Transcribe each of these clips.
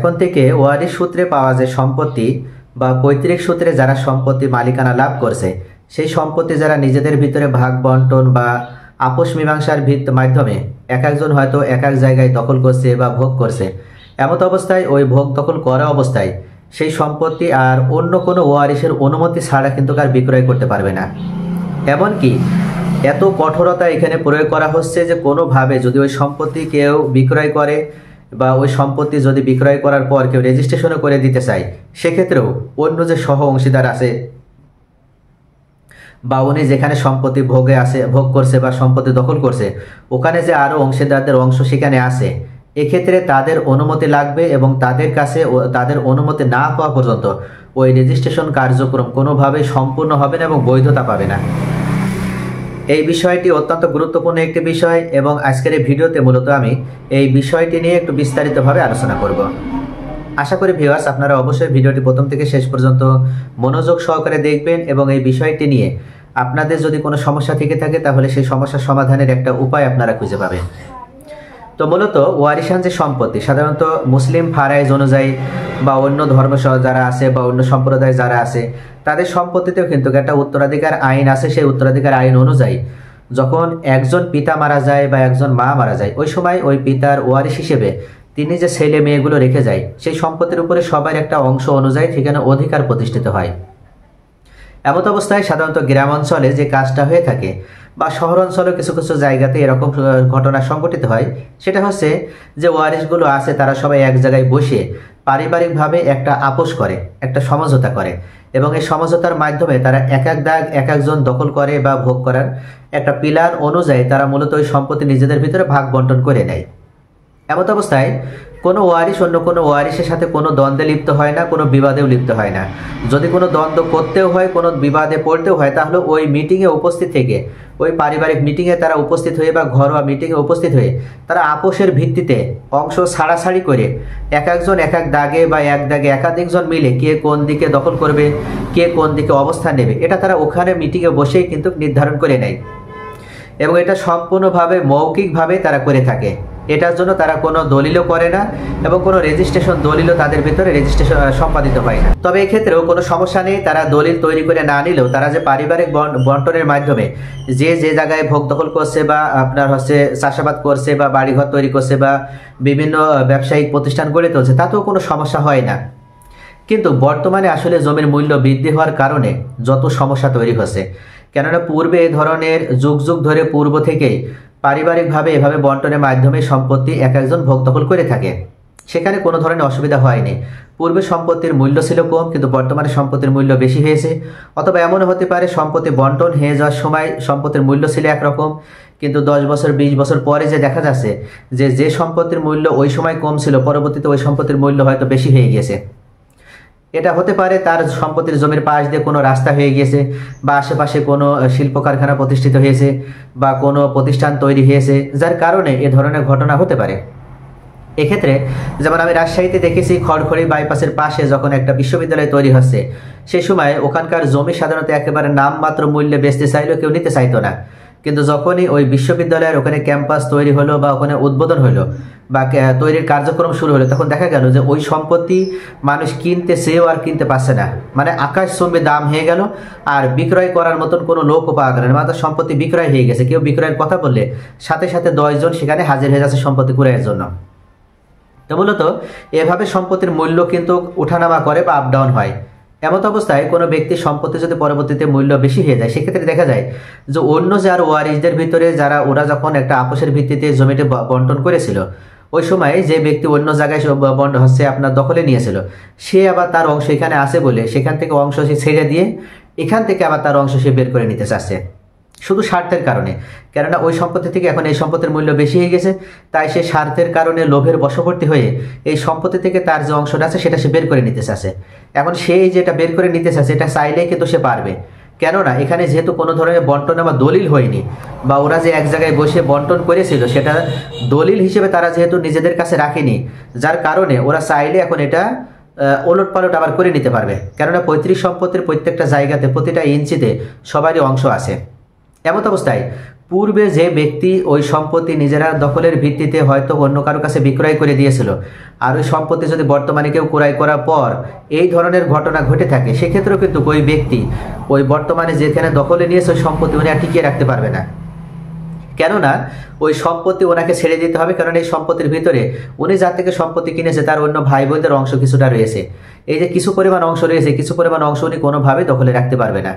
এখন থেকে ওয়ারিশ সূত্রে পাওয়া যে সম্পত্তি বা পৈতৃক সূত্রে যারা সম্পত্তি মালিকানা লাভ করছে, সেই সম্পত্তি যারা নিজেদের ভিতরে ভাগ বন্টন বা আপোষ মীমাংসার মাধ্যমে এক একজন হয়তো এক এক জায়গায় দখল করছে বা ভোগ করছে, এমত অবস্থায় ওই ভোগ দখল করা অবস্থায় সেই সম্পত্তি আর অন্য কোনো ওয়ারিশের অনুমতি ছাড়া কিন্তু আর বিক্রয় করতে পারবে না। এমনকি এত কঠোরতা এখানে প্রয়োগ করা হচ্ছে যে কোনোভাবে যদি ওই সম্পত্তি কেউ বিক্রয় করে বা ওই সম্পত্তি যদি বিক্রয় করার পর কেউ রেজিস্ট্রেশনও করে দিতে চায়, সেক্ষেত্রেও অন্য যে সহ অংশীদার আছে বা উনি যেখানে সম্পত্তি ভোগ করছে বা সম্পত্তি দখল করছে, ওখানে যে আরও অংশীদারদের অংশ সেখানে আছে, এক্ষেত্রে তাদের অনুমতি লাগবে এবং তাদের কাছে তাদের অনুমতি না পাওয়া পর্যন্ত ওই রেজিস্ট্রেশন কার্যক্রম কোনোভাবেই সম্পূর্ণ হবে না এবং বৈধতা পাবে না। এই বিষয়টি অত্যন্ত গুরুত্বপূর্ণ একটি বিষয় এবং আজকের এই ভিডিওতে মূলত আমি এই বিষয়টি নিয়ে একটু বিস্তারিতভাবে আলোচনা করব। আশা করি ভিউয়ার্স আপনারা অবশ্যই ভিডিওটি প্রথম থেকে শেষ পর্যন্ত মনোযোগ সহকারে দেখবেন এবং এই বিষয়টি নিয়ে আপনাদের যদি কোনো সমস্যা থেকে থাকে তাহলে সেই সমস্যার সমাধানের একটা উপায় আপনারা খুঁজে পাবেন। তো মূলত ওয়ারিশান যে সম্পত্তি সাধারণত মুসলিম ফারাইজ অনুযায়ী বা অন্য ধর্ম যারা আছে বা অন্য সম্প্রদায় যারা আছে, তাদের সম্পত্তিতেও কিন্তু একটা উত্তরাধিকার আইন আছে। সেই উত্তরাধিকার আইন অনুযায়ী যখন একজন পিতা মারা যায় বা একজন মা মারা যায়, ওই সময় ওই পিতার ওয়ারিশ হিসেবে তিনি যে ছেলে মেয়েগুলো রেখে যায়, সেই সম্পত্তির উপরে সবার একটা অংশ অনুযায়ী সেখানে অধিকার প্রতিষ্ঠিত হয়। এমত অবস্থায় সাধারণত গ্রাম অঞ্চলে যে কাজটা হয়ে থাকে বা শহর অঞ্চলে কিছু কিছু জায়গাতে এরকম ঘটনা সংঘটিত হয়, সেটা হচ্ছে যে ওয়ারিশগুলো আছে তারা সবাই এক জায়গায় বসে পারিবারিকভাবে একটা আপোষ করে, একটা সমঝোতা করে এবং এই সমঝোতার মাধ্যমে তারা এক এক দাগ এক একজন দখল করে বা ভোগ করার একটা পিলার অনুযায়ী তারা মূলত ওই সম্পত্তি নিজেদের ভিতরে ভাগ বন্টন করে নেয়। এমত অবস্থায় কোনো ওয়ারিশ অন্য কোনো ওয়ারিশের সাথে কোনো দ্বন্দ্বে লিপ্ত হয় না, কোনো বিবাদেও লিপ্ত হয় না। যদি কোনো দ্বন্দ্ব করতেও হয়, কোনো বিবাদে পড়তেও হয়, তাহলে ওই মিটিংয়ে উপস্থিত থেকে, ওই পারিবারিক মিটিংয়ে তারা উপস্থিত হয়ে বা ঘরোয়া মিটিংয়ে উপস্থিত হয়ে তারা আপোষের ভিত্তিতে অংশ ছাড়াছাড়ি করে এক একজন এক এক দাগে বা এক দাগে একাধিকজন মিলে কে কোন দিকে দখল করবে, কে কোন দিকে অবস্থান নেবে, এটা তারা ওখানে মিটিংয়ে বসেই কিন্তু নির্ধারণ করে নেয় এবং এটা সম্পূর্ণভাবে মৌখিকভাবে তারা করে থাকে। এটার জন্য তারা কোনো দলিলও করে না এবং কোনো রেজিস্ট্রেশন দলিলও তাদের ভিতরে রেজিস্ট্রেশন সম্পাদিত হয় না। তবে এক্ষেত্রেও কোনো সমস্যা নেই, তারা দলিল তৈরি করে না নিলেও তারা যে পারিবারিক বন্টনের মাধ্যমে যে যে জায়গায় ভোগ দখল করছে বা আপনার হচ্ছে চাষাবাদ করছে বা বাড়িঘর তৈরি করছে বা বিভিন্ন ব্যবসায়িক প্রতিষ্ঠান গড়ে তুলছে, তাতেও কোনো সমস্যা হয় না। কিন্তু বর্তমানে আসলে জমির মূল্য বৃদ্ধি হওয়ার কারণে যত সমস্যা তৈরি হচ্ছে, কেননা পূর্বে এ ধরনের যুগ যুগ ধরে পূর্ব থেকেই পারিবারিকভাবে এভাবে বন্টনের মাধ্যমে সম্পত্তি এক একজন ভোগ দখল করে থাকে, সেখানে কোনো ধরনের অসুবিধা হয়নি। পূর্বে সম্পত্তির মূল্য ছিল কম, কিন্তু বর্তমানে সম্পত্তির মূল্য বেশি হয়েছে। অথবা এমনও হতে পারে সম্পত্তি বন্টন হয়ে যাওয়ার সময় সম্পত্তির মূল্য ছিল একরকম, কিন্তু 10 বছর 20 বছর পরে যে দেখা যাচ্ছে যে সম্পত্তির মূল্য ওই সময় কম ছিল, পরবর্তীতে ওই সম্পত্তির মূল্য হয়তো বেশি হয়ে গিয়েছে। এটা হতে পারে তার সম্পত্তির জমির পাশ দিয়ে কোনো রাস্তা হয়ে গিয়েছে বা আশেপাশে কোনো শিল্প কারখানা প্রতিষ্ঠিত হয়েছে বা কোনো প্রতিষ্ঠান তৈরি হয়েছে, যার কারণে এ ধরনের ঘটনা হতে পারে। এক্ষেত্রে যেমন আমি রাজশাহীতে দেখেছি, খড়খড়ি বাইপাসের পাশে যখন একটা বিশ্ববিদ্যালয় তৈরি হচ্ছে, সেই সময় ওখানকার জমি সাধারণত একেবারে নামমাত্র মূল্যে বেচতে চাইলেও কেউ নিতে চাইতো না। কিন্তু যখনই ওই বিশ্ববিদ্যালয়ের ওখানে ক্যাম্পাস তৈরি হলো বা ওখানে উদ্বোধন হলো বা তৈরির কার্যক্রম শুরু হলো, তখন দেখা গেল যে ওই সম্পত্তি মানুষ কিনতে চেয়েও আর কিনতে পারছে না, মানে আকাশচুম্বী দাম হয়ে গেল। আর বিক্রয় করার মতন কোনো লোকও পাওয়া গেল না, মাত্র সম্পত্তি বিক্রয় হয়ে গেছে। কেউ বিক্রয়ের কথা বললে সাথে সাথে 10 জন সেখানে হাজির হয়ে যাচ্ছে সম্পত্তি ক্রয়ের জন্য। তো মূলত এভাবে সম্পত্তির মূল্য কিন্তু ওঠানামা করে বা আপ ডাউন হয়। এমত অবস্থায় কোনো ব্যক্তির সম্পত্তি যদি পরবর্তীতে মূল্য বেশি হয়ে যায়, সেক্ষেত্রে দেখা যায় যে অন্য যার ওয়ারিশদের ভিতরে ওরা যখন একটা আপোষের ভিত্তিতে জমিটি বন্টন করেছিল, ওই সময় যে ব্যক্তি অন্য জায়গায় আপনার দখলে নিয়েছিল, সে আবার তার অংশ এখানে আছে বলে সেখান থেকে অংশ সে ছেড়ে দিয়ে এখান থেকে আবার তার অংশ সে বের করে নিতে চাচ্ছে, শুধু স্বার্থের কারণে। কেননা ওই সম্পত্তি থেকে এখন এই সম্পত্তির মূল্য বেশি হয়ে গেছে, তাই সে স্বার্থের কারণে লোভের বশবর্তী হয়ে এই সম্পত্তি থেকে তার যে অংশটা আছে সেটা সে বের করে নিতে চাচ্ছে। এখন সেই যেটা বের করে নিতে চাচ্ছে এটা চাইলেই কিন্তু সে পারবে, কেননা এখানে যেহেতু কোনো ধরনের বন্টন বা দলিল হয়নি বা ওরা যে এক জায়গায় বসে বন্টন করেছিল সেটা দলিল হিসেবে তারা যেহেতু নিজেদের কাছে রাখেনি, যার কারণে ওরা চাইলে এখন এটা ওলট পালট আবার করে নিতে পারবে। কেননা পৈতৃক সম্পত্তির প্রত্যেকটা জায়গাতে প্রতিটা ইঞ্চিতে সবারই অংশ আছে। এমত অবস্থায় পূর্বে যে ব্যক্তি ওই সম্পত্তি নিজেরা দখলের ভিত্তিতে হয়তো অন্য কারো কাছে বিক্রয় করে দিয়েছিল, আর ওই সম্পত্তি যদি বর্তমানে কেউ ক্রয় করার পর এই ধরনের ঘটনা ঘটে থাকে, সেক্ষেত্রেও কিন্তু ওই ব্যক্তি ওই বর্তমানে যেখানে দখলে নিয়েছে ওই সম্পত্তি উনি আর টিকিয়ে রাখতে পারবে না। কেননা ওই সম্পত্তি ওনাকে ছেড়ে দিতে হবে, কারণ এই সম্পত্তির ভিতরে উনি যার থেকে সম্পত্তি কিনেছে তার অন্য ভাই বোনদের অংশ কিছুটা রয়েছে। এই যে কিছু পরিমাণ অংশ রয়েছে, কিছু পরিমাণ অংশ উনি কোনোভাবে দখলে রাখতে পারবে না।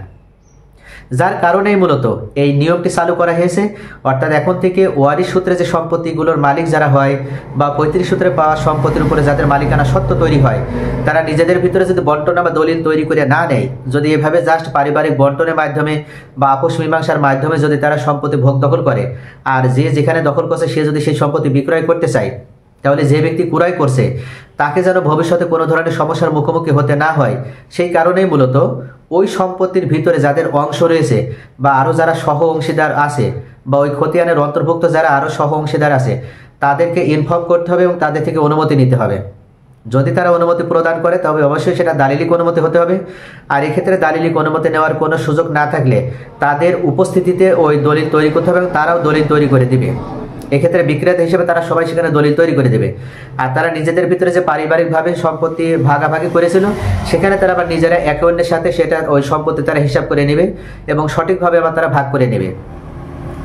যার কারণেই মূলত এই নিয়মটি চালু করা হয়েছে। অর্থাৎ এখন থেকে ওয়ারিশ সূত্রে যে সম্পত্তিগুলোর মালিক যারা হয় বা পৈতৃক সূত্রে পাওয়া সম্পত্তির উপরে যাদের মালিকানা সত্ত্ব তৈরি হয়, তারা নিজেদের ভিতরে যদি বন্টন বা দলিল তৈরি করে না নেয়, যদি এভাবে জাস্ট পারিবারিক বন্টনের মাধ্যমে বা আপোষ মীমাংসার মাধ্যমে যদি তারা সম্পত্তি ভোগ দখল করে, আর যে যেখানে দখল করছে সে যদি সেই সম্পত্তি বিক্রয় করতে চায়, তাহলে যে ব্যক্তি ক্রয় করছে তাকে যেন ভবিষ্যতে কোনো ধরনের সমস্যার মুখোমুখি হতে না হয়, সেই কারণেই মূলত ওই সম্পত্তির ভিতরে যাদের অংশ রয়েছে বা আরও যারা সহ অংশীদার আছে বা ওই খতিয়ানের অন্তর্ভুক্ত যারা আরও সহ অংশীদার আছে, তাদেরকে ইনফর্ম করতে হবে এবং তাদের থেকে অনুমতি নিতে হবে। যদি তারা অনুমতি প্রদান করে তবে অবশ্যই সেটা দালিলিক অনুমতি হতে হবে। আর এক্ষেত্রে দালিলিক অনুমতি নেওয়ার কোনো সুযোগ না থাকলে তাদের উপস্থিতিতে ওই দলিল তৈরি করতে হবে এবং তারাও দলিল তৈরি করে দিবে। এক্ষেত্রে বিক্রেতা হিসেবে তারা সবাই সেখানে দলিল তৈরি করে দেবে। আর তারা নিজেদের ভিতরে যে পারিবারিকভাবে সম্পত্তি ভাগাভাগি করেছিল, সেখানে তারা আবার নিজেরা একে অন্যের সাথে সেটা ওই সম্পত্তি তারা হিসাব করে নেবে এবং সঠিকভাবে আবার তারা ভাগ করে নেবে।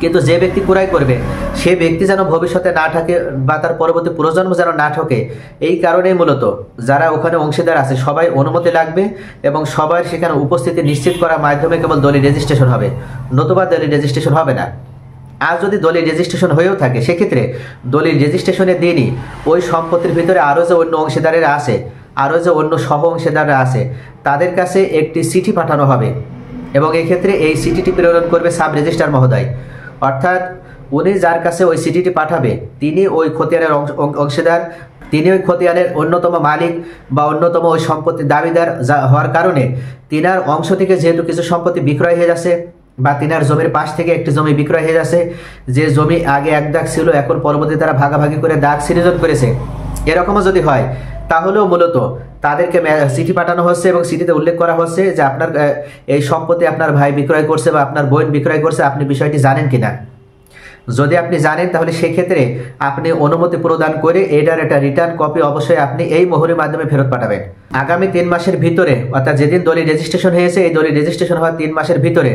কিন্তু যে ব্যক্তি ক্রয় করবে সে ব্যক্তি যেন ভবিষ্যতে না থাকে বা তার পরবর্তী প্রজন্ম যেন না ঠকে, এই কারণেই মূলত যারা ওখানে অংশীদার আছে সবাই অনুমতি লাগবে এবং সবার সেখানে উপস্থিতি নিশ্চিত করার মাধ্যমে কেবল দলিল রেজিস্ট্রেশন হবে, নতুবা দলিল রেজিস্ট্রেশন হবে না। আর যদি দলিল রেজিস্ট্রেশন হয়েও থাকে, সেক্ষেত্রে দলিল রেজিস্ট্রেশনের দিনই ওই সম্পত্তির ভিতরে আরও যে অন্য অংশীদারেরা আছে, আরও যে অন্য সহ অংশীদাররা আছে, তাদের কাছে একটি চিঠি পাঠানো হবে এবং এক্ষেত্রে এই চিঠিটি প্রেরণ করবে সাব রেজিস্ট্রার মহোদয়। অর্থাৎ উনি যার কাছে ওই চিঠিটি পাঠাবে তিনি ওই খতিয়ানের অংশীদার, তিনি ওই খতিয়ানের অন্যতম মালিক বা অন্যতম ওই সম্পত্তির দাবিদার হওয়ার কারণে তিনার অংশ থেকে যেহেতু কিছু সম্পত্তি বিক্রয় হয়ে যাচ্ছে বা তিনার জমির পাশ থেকে একটি জমি বিক্রয় হয়ে যাচ্ছে, যে জমি আগে এক দাগ ছিল এখন পরবর্তীতে তারা ভাগাভাগি করে দাগ সৃজন করেছে, এরকমও যদি হয় তাহলেও মূলত তাদেরকে চিঠি পাঠানো হচ্ছে এবং চিঠিতে উল্লেখ করা হচ্ছে যে আপনার এই সম্পত্তি আপনার ভাই বিক্রয় করছে বা আপনার বোন বিক্রয় করছে, আপনি বিষয়টি জানেন কিনা। যদি আপনি জানেন তাহলে সেক্ষেত্রে আপনি অনুমতি প্রদান করে এটার একটা রিটার্ন কপি অবশ্যই আপনি এই মোহরের মাধ্যমে ফেরত পাঠাবেন। আগামী 3 মাসের ভিতরে, অর্থাৎ যেদিন দলিল রেজিস্ট্রেশন হয়েছে এই দলিল রেজিস্ট্রেশন হওয়ার 3 মাসের ভিতরে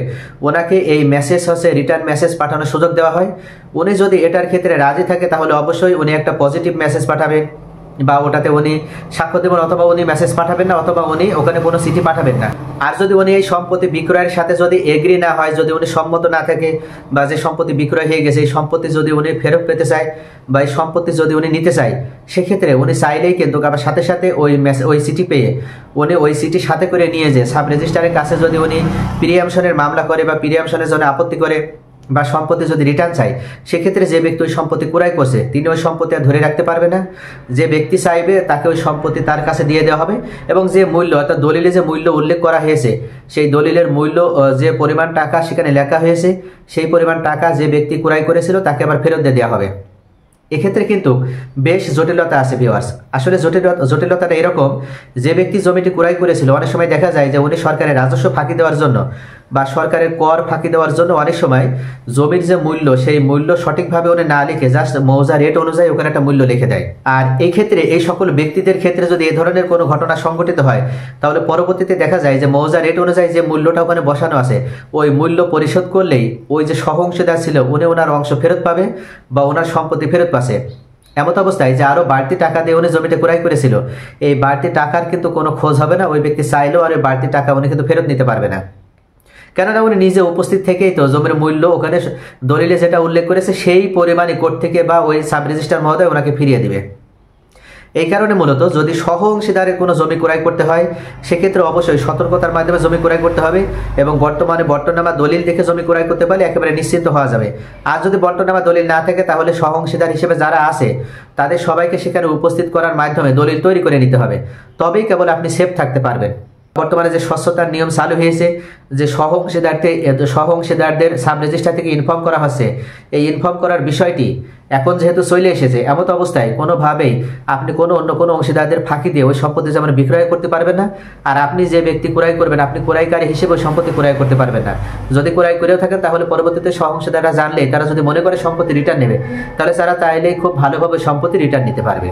ওনাকে এই মেসেজ হচ্ছে রিটার্ন মেসেজ পাঠানোর সুযোগ দেওয়া হয়। উনি যদি এটার ক্ষেত্রে রাজি থাকে তাহলে অবশ্যই উনি একটা পজিটিভ মেসেজ পাঠাবেন বা ওটাতে উনি সাক্ষ্য দেবেন, অথবা উনি মেসেজ পাঠাবেন না, অথবা উনি ওখানে কোনো চিঠি পাঠাবেন না। আর যদি উনি এই সম্পত্তি বিক্রয়ের সাথে যদি এগ্রি না হয়, যদি উনি সম্মত না থাকে বা যে সম্পত্তি বিক্রয় হয়ে গেছে এই সম্পত্তি যদি উনি ফেরত পেতে চায় বা এই সম্পত্তি যদি উনি নিতে চায়, সেক্ষেত্রে উনি চাইলেই কিন্তু আবার সাথে সাথে ওই চিঠি পেয়ে উনি ওই চিঠি সাথে করে নিয়ে যে সাব রেজিস্ট্রারের কাছে যদি উনি প্রিয়ামশনের মামলা করে বা প্রিয়ামশনের জন্য আপত্তি করে বা সম্পত্তি যদি রিটার্ন চাই, সেক্ষেত্রে যে ব্যক্তি ওই সম্পত্তি ক্রয় করছে তিনি ওই সম্পত্তি আর ধরে রাখতে পারবে না। যে ব্যক্তি চাইবে তাকে ওই সম্পত্তি তার কাছে দিয়ে দেওয়া হবে এবং যে মূল্য, অর্থাৎ দলিলে যে মূল্য উল্লেখ করা হয়েছে সেই দলিলের মূল্য যে পরিমাণ টাকা সেখানে লেখা হয়েছে সেই পরিমাণ টাকা যে ব্যক্তি ক্রয় করেছিল তাকে আবার ফেরত দিয়ে দেওয়া হবে। এক্ষেত্রে কিন্তু বেশ জটিলতা আছে ভিউয়ার্স। আসলে জটিলতাটা এরকম, যে ব্যক্তি জমিটি ক্রয় করেছিল অনেক সময় দেখা যায় যে উনি সরকারের রাজস্ব ফাঁকি দেওয়ার জন্য বা সরকারের কর ফাঁকি দেওয়ার জন্য অনেক সময় জমির যে মূল্য সেই মূল্য সঠিকভাবে উনি না লিখে জাস্ট মৌজা রেট অনুযায়ী ওখানে একটা মূল্য লিখে দেয়। আর এই ক্ষেত্রে এই সকল ব্যক্তিদের ক্ষেত্রে যদি এই ধরনের কোনো ঘটনা সংঘটিত হয় তাহলে পরবর্তীতে দেখা যায় যে মৌজা রেট অনুযায়ী যে মূল্যটা ওখানে বসানো আছে ওই মূল্য পরিশোধ করলেই ওই যে সহ অংশীদার ছিল উনি ওনার অংশ ফেরত পাবে বা ওনার সম্পত্তি ফেরত পাচ্ছে। এমত অবস্থায় যে আরও বাড়তি টাকা দিয়ে উনি জমিটা ক্রয় করেছিল এই বাড়তি টাকার কিন্তু কোনো খোঁজ হবে না, ওই ব্যক্তি চাইলেও আর ওই বাড়তি টাকা উনি কিন্তু ফেরত নিতে পারবে না। কেননা উনি নিজে উপস্থিত থেকেই তো জমির মূল্য ওখানে দলিলে যেটা উল্লেখ করেছে সেই পরিমাণই কোর্ট থেকে বা ওই সাব রেজিস্ট্রার মহোদয় ওনাকে ফিরিয়ে দিবে। এই কারণে মূলত যদি সহ অংশীদারের কোনো জমি ক্রয় করতে হয় সেক্ষেত্রে অবশ্যই সতর্কতার মাধ্যমে জমি ক্রয় করতে হবে এবং বর্তমানে বন্টনামা দলিল দেখে জমি ক্রয় করতে পারলে একেবারে নিশ্চিন্ত হওয়া যাবে। আর যদি বন্টনামা দলিল না থাকে তাহলে সহ অংশীদার হিসেবে যারা আছে তাদের সবাইকে সেখানে উপস্থিত করার মাধ্যমে দলিল তৈরি করে নিতে হবে, তবেই কেবল আপনি সেফ থাকতে পারবেন। বর্তমানে যে স্বচ্ছতার নিয়ম চালু হয়েছে যে সহ অংশীদারদের সাব রেজিস্ট্রার থেকে ইনফর্ম করা হচ্ছে, এই ইনফর্ম করার বিষয়টি এখন যেহেতু চলে এসেছে, এমত অবস্থায় কোনোভাবেই আপনি অন্য কোনো অংশীদারদের ফাঁকি দিয়ে ওই সম্পত্তি যেমন বিক্রয় করতে পারবেন না, আর আপনি যে ব্যক্তি ক্রয় করবেন আপনি ক্রয়কারী হিসেবে ওই সম্পত্তি ক্রয় করতে পারবেন না। যদি ক্রয় করেও থাকেন তাহলে পরবর্তীতে সহ অংশীদাররা জানলে তারা যদি মনে করে সম্পত্তি রিটার্ন নেবে, তাহলে তারা চাইলেই খুব ভালোভাবে সম্পত্তি রিটার্ন নিতে পারবে।